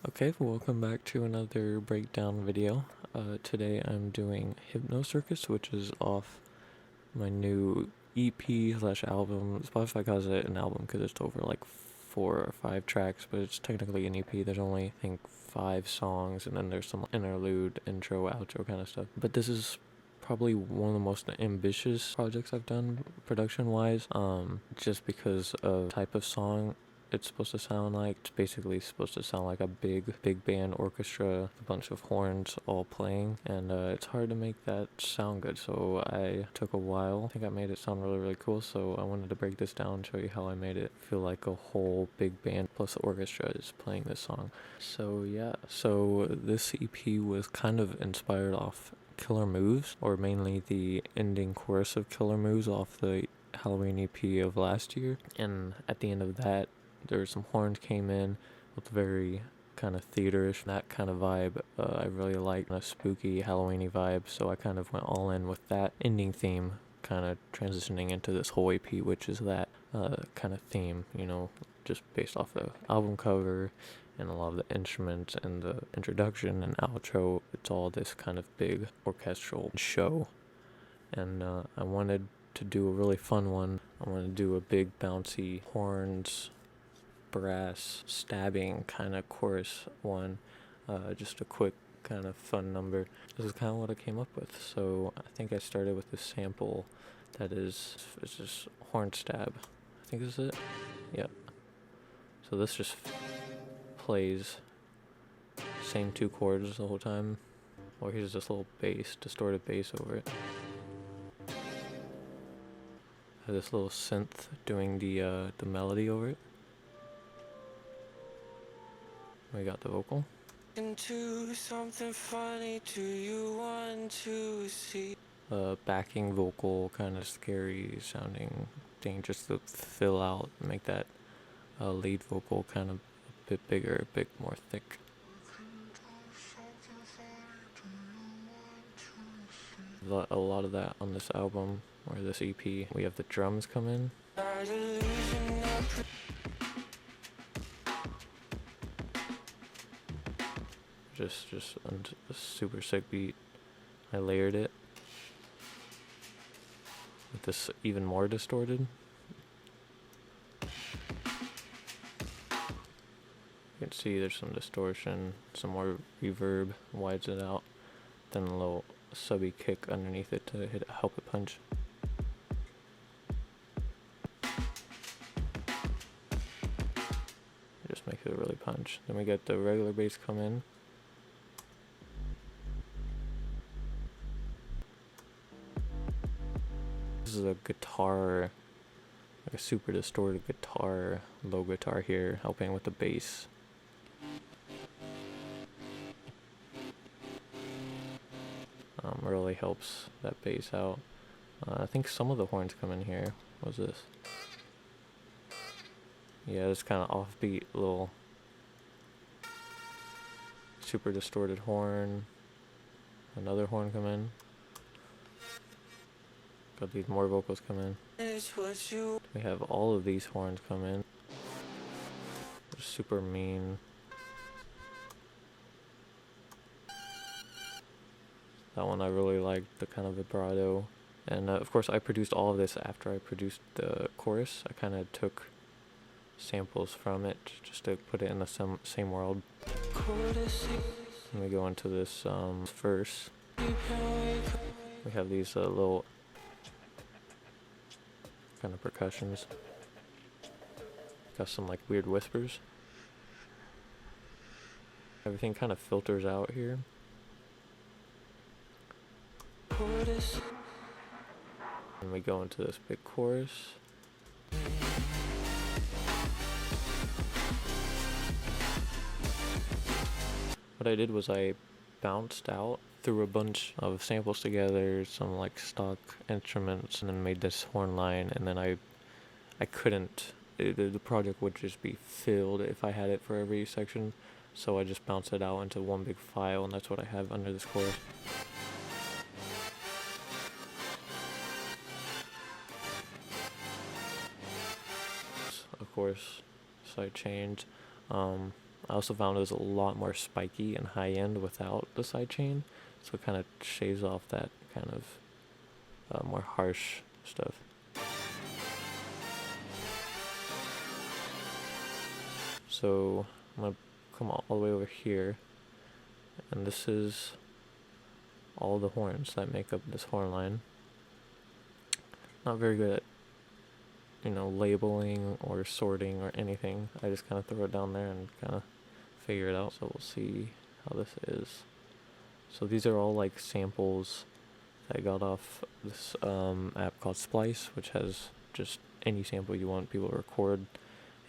Okay, welcome back to another breakdown video. Today I'm doing HYPNO CIRCUS, which is off my new EP slash album. Spotify calls it an album because it's over like 4 or 5 tracks, but it's technically an EP. There's only, I think, 5 songs, and then there's some interlude, intro, outro kind of stuff. But this is probably one of the most ambitious projects I've done production-wise, just because of type of song it's supposed to sound like. It's basically supposed to sound like a big band orchestra, a bunch of horns all playing, and it's hard to make that sound good, so I took a while. I think I made it sound really cool, so I wanted to break this down and show you how I made it feel like a whole big band plus the orchestra is playing this song. So yeah, so this EP was kind of inspired off Killer Moves, or mainly the ending chorus of Killer Moves off the Halloween EP of last year, and at the end of that there were some horns came in with very kind of theaterish, that kind of vibe. I really like a spooky Halloweeny vibe, so I kind of went all in with that ending theme, kind of transitioning into this whole EP, which is that kind of theme, you know, just based off the album cover and a lot of the instruments and the introduction and outro. It's all this kind of big orchestral show, and I wanted to do a really fun one. I wanted to do a big bouncy horns, brass, stabbing kind of chorus one, just a quick kind of fun number. This is kind of what I came up with. So I think I started with this sample that is, it's just horn stab. I think this is it. Yep. So this just plays same 2 chords the whole time. Or here's this little bass, distorted bass over it. I have this little synth doing the melody over it. We got the vocal. Into something funny, do you want to see? Backing vocal, kind of scary sounding thing, just to fill out, make that lead vocal kind of a bit bigger, a bit more thick. A lot of that on this album, or this EP. We have the drums come in. Just a super sick beat. I layered it with this even more distorted. You can see there's some distortion, some more reverb, widens it out, then a little subby kick underneath it to help it punch. It just makes it really punch. Then we get the regular bass come in. This is a guitar, like a super distorted guitar, low guitar here, helping with the bass. Really helps that bass out. I think some of the horns come in here. What's this? Yeah, it's kind of offbeat, little super distorted horn. Another horn come in. Got these more vocals come in. We have all of these horns come in. They're super mean. That one I really liked, the kind of vibrato. And of course I produced all of this after I produced the chorus. I kind of took samples from it just to put it in the same world. Let me go into this verse. We have these little kind of percussions. Got some like weird whispers. Everything kind of filters out here. And we go into this big chorus. What I did was I bounced out, threw a bunch of samples together, some like stock instruments, and then made this horn line, and then I couldn't, the project would just be filled if I had it for every section, so I just bounced it out into one big file, and that's what I have under this chorus. Of course, side change. I also found it was a lot more spiky and high end without the sidechain, so it kind of shaves off that kind of more harsh stuff. So I'm gonna come all the way over here, and this is all the horns that make up this horn line. Not very good at, labeling or sorting or anything. I just kind of throw it down there and kind of figure it out. So we'll see how this is. So these are all like samples that I got off this app called Splice, which has just any sample you want. People record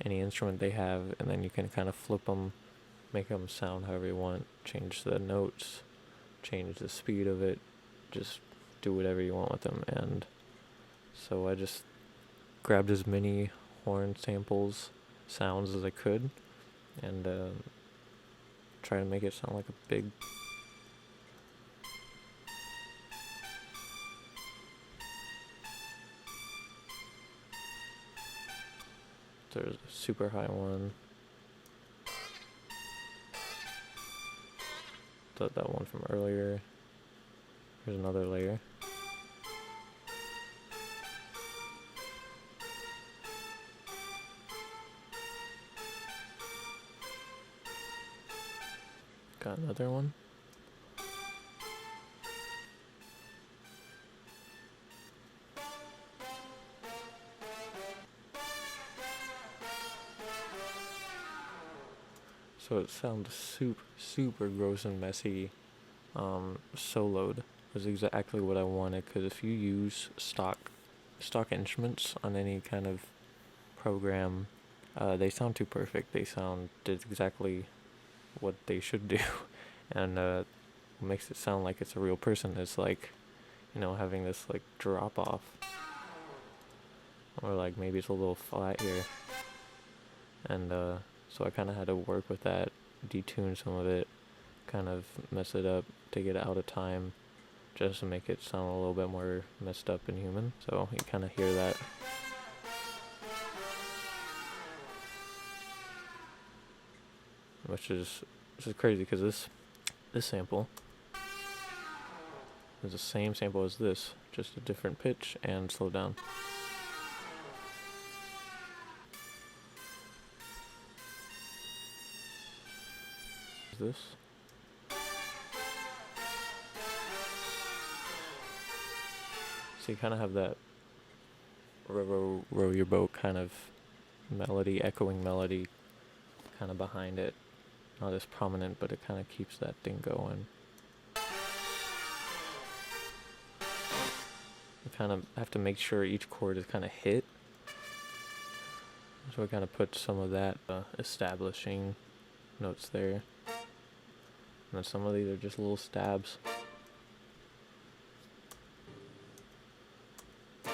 any instrument they have, and then you can kind of flip them, make them sound however you want, change the notes, change the speed of it, just do whatever you want with them. And so I just grabbed as many horn sounds as I could, and try to make it sound like a big there's a super high one. That one from earlier. Here's another layer. Got another one. So it sounds super gross and messy. Soloed was exactly what I wanted, because if you use stock instruments on any kind of program, they sound too perfect. They sound exactly what they should do, and makes it sound like it's a real person. It's like, having this like drop off, or like maybe it's a little flat here, and so I kind of had to work with that, detune some of it, kind of mess it up, take it out of time, just to make it sound a little bit more messed up and human. So you kind of hear that. Which is crazy, because this sample is the same sample as this, just a different pitch and slowed down. This. So you kind of have that row your boat kind of melody, echoing melody kind of behind it. Not as prominent, but it kind of keeps that thing going. You kind of have to make sure each chord is kind of hit. So I kind of put some of that establishing notes there. And then some of these are just little stabs.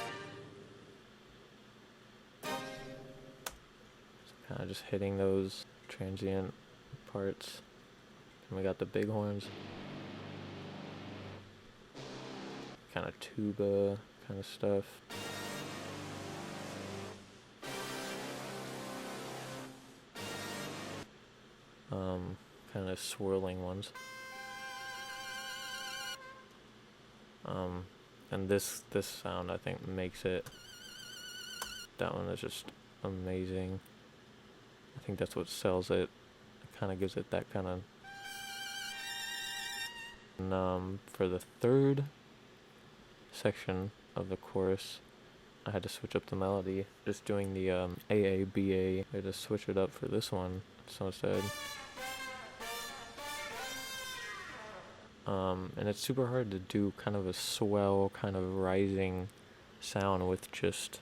So kind of just hitting those transient parts. And we got the big horns. Kind of tuba kind of stuff. Kind of swirling ones. And this sound, I think, makes it. That one is just amazing. I think that's what sells it. It kind of gives it that kind of. And for the third section of the chorus, I had to switch up the melody. Just doing the AA, BA. I had to switch it up for this one. So instead. And it's super hard to do kind of a swell, kind of rising sound with just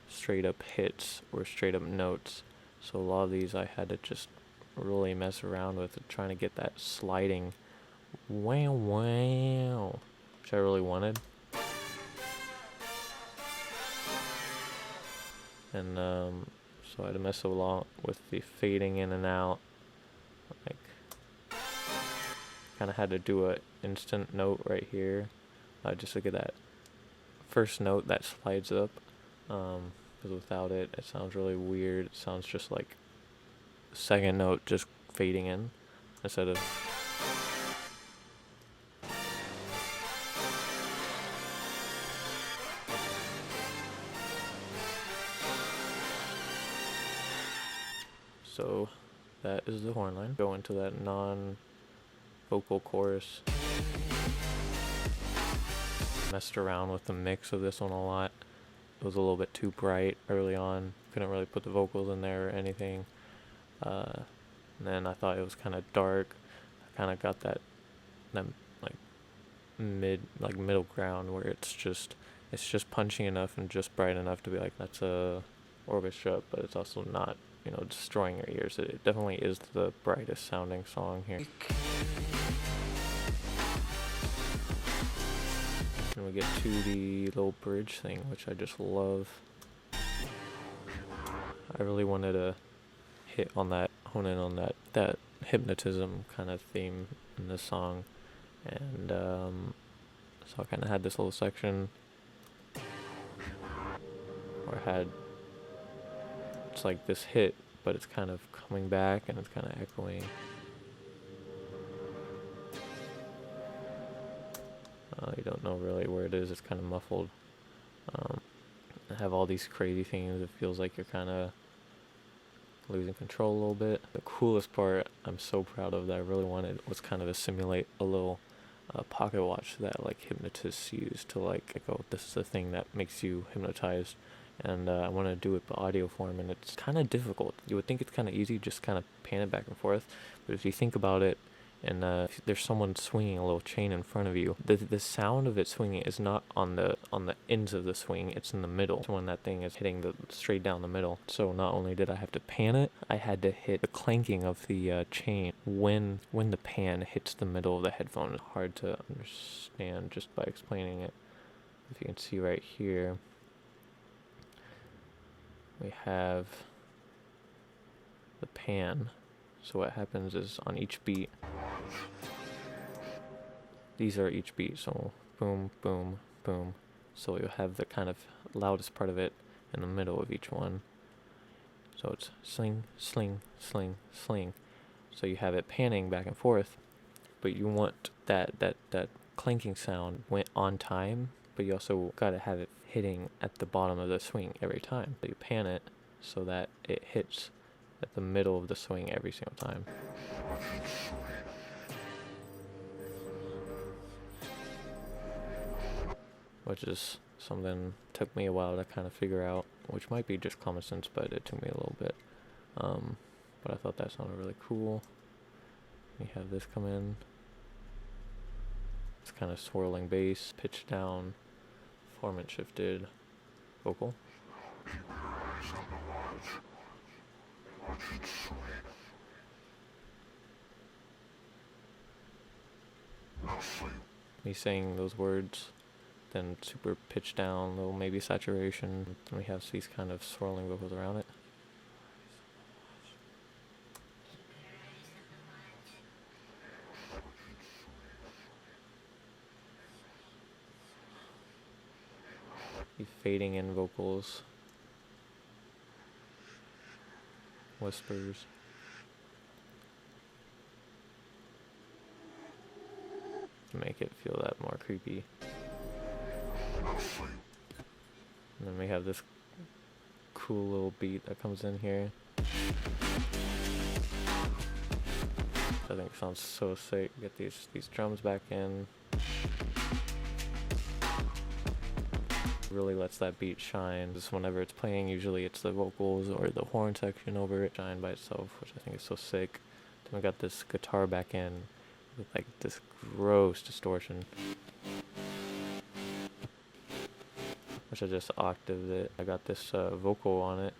straight up hits or straight up notes. So a lot of these I had to just really mess around with, trying to get that sliding wow wow, which I really wanted. And so I had to mess a lot with the fading in and out. Like, kind of had to do a instant note right here. Just look at that first note that slides up, because without it, it sounds really weird. It sounds just like the second note just fading in instead of. So that is the horn line. Go into that non-vocal chorus. Messed around with the mix of this one a lot. It was a little bit too bright early on. Couldn't really put the vocals in there or anything. And then I thought it was kind of dark. I kind of got that like middle ground where it's just punchy enough and just bright enough to be like, that's a orchestra, but it's also not, destroying your ears. It definitely is the brightest sounding song here. And we get to the little bridge thing, which I just love. I really wanted to hone in on that hypnotism kind of theme in this song. And so I kind of had this little section where it's like this hit, but it's kind of coming back and it's kind of echoing. You don't know really where it is. It's kind of muffled. I have all these crazy things. It feels like you're kind of losing control a little bit. The coolest part I'm so proud of that I really wanted was kind of to simulate a little pocket watch that like hypnotists use to like go, this is the thing that makes you hypnotized. And I want to do it by audio form, and it's kind of difficult. You would think it's kind of easy, just kind of pan it back and forth. But if you think about it, and if there's someone swinging a little chain in front of you, the sound of it swinging is not on the ends of the swing, it's in the middle. So when that thing is hitting straight down the middle. So not only did I have to pan it, I had to hit the clanking of the chain when the pan hits the middle of the headphone. It's hard to understand just by explaining it. If you can see right here, we have the pan. So what happens is on each beat, these are each beat, so boom, boom, boom. So you'll have the kind of loudest part of it in the middle of each one. So it's sling, sling, sling, sling. So you have it panning back and forth, but you want that clanking sound went on time, but you also gotta have it hitting at the bottom of the swing every time. So you pan it so that it hits at the middle of the swing every single time. Which is something took me a while to kind of figure out, which might be just common sense, but it took me a little bit. But I thought that sounded really cool. We have this come in. It's kind of swirling bass, pitch down, formant shifted vocal. Me saying those words, then super pitch down, little maybe saturation, and we have these kind of swirling vocals around it. The fading in vocals, whispers. To make it feel that more creepy. And then we have this cool little beat that comes in here. I think it sounds so sick. Get these drums back in. Really lets that beat shine. Just whenever it's playing, usually it's the vocals or the horn section over it shine by itself, which I think is so sick. Then we got this guitar back in with like this gross distortion, which I just octaved it. I got this vocal on it,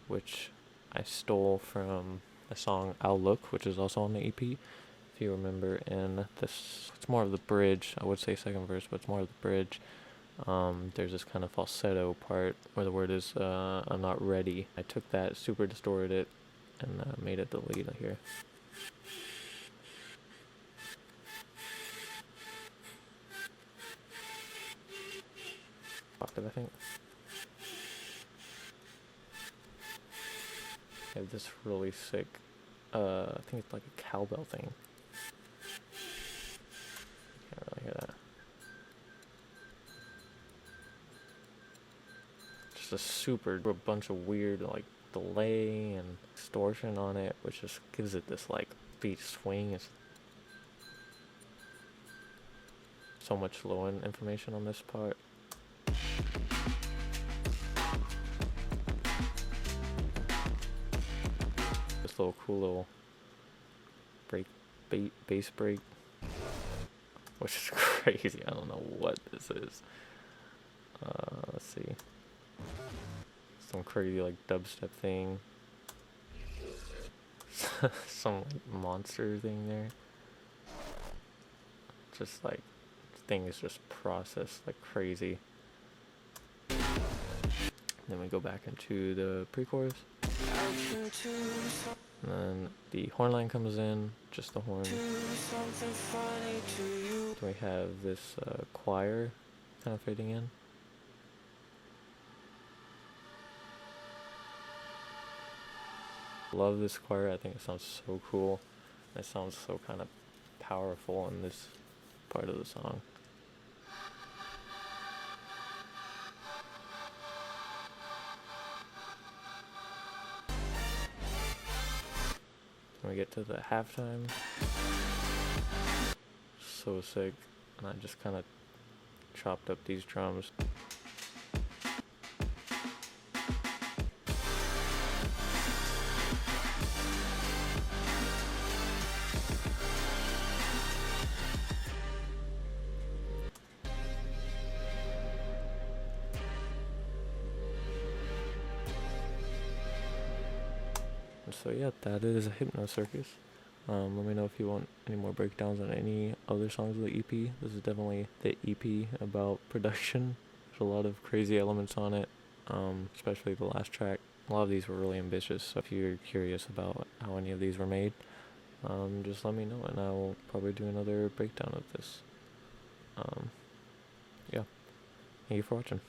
which I stole from the song I'll Look, which is also on the EP, if you remember. And this, it's more of the bridge. I would say second verse, but it's more of the bridge. There's this kind of falsetto part where the word is I'm not ready. I took that, super distorted it, and made it the lead here. Octave, I think. I have this really sick I think it's like a cowbell thing. Can't really hear that. Just a super a bunch of weird like delay and distortion on it, which just gives it this like beat swing. It's so much low end information on this part. This little cool little break, bass break, which is crazy. I don't know what this is. Let's see. Some crazy like dubstep thing. Some like monster thing there. Just like thing is just processed like crazy. Then we go back into the pre-chorus. And then the horn line comes in, just the horn. Then we have this choir kind of fading in. Love this choir. I think it sounds so cool. It sounds so kind of powerful in this part of the song. When we get to the halftime, so sick. And I just kind of chopped up these drums. So yeah, that is HYPNO CIRCUS. Let me know if you want any more breakdowns on any other songs of the EP. This is definitely the EP about production. There's a lot of crazy elements on it, especially the last track. A lot of these were really ambitious, so if you're curious about how any of these were made, just let me know and I will probably do another breakdown of this. Yeah, thank you for watching.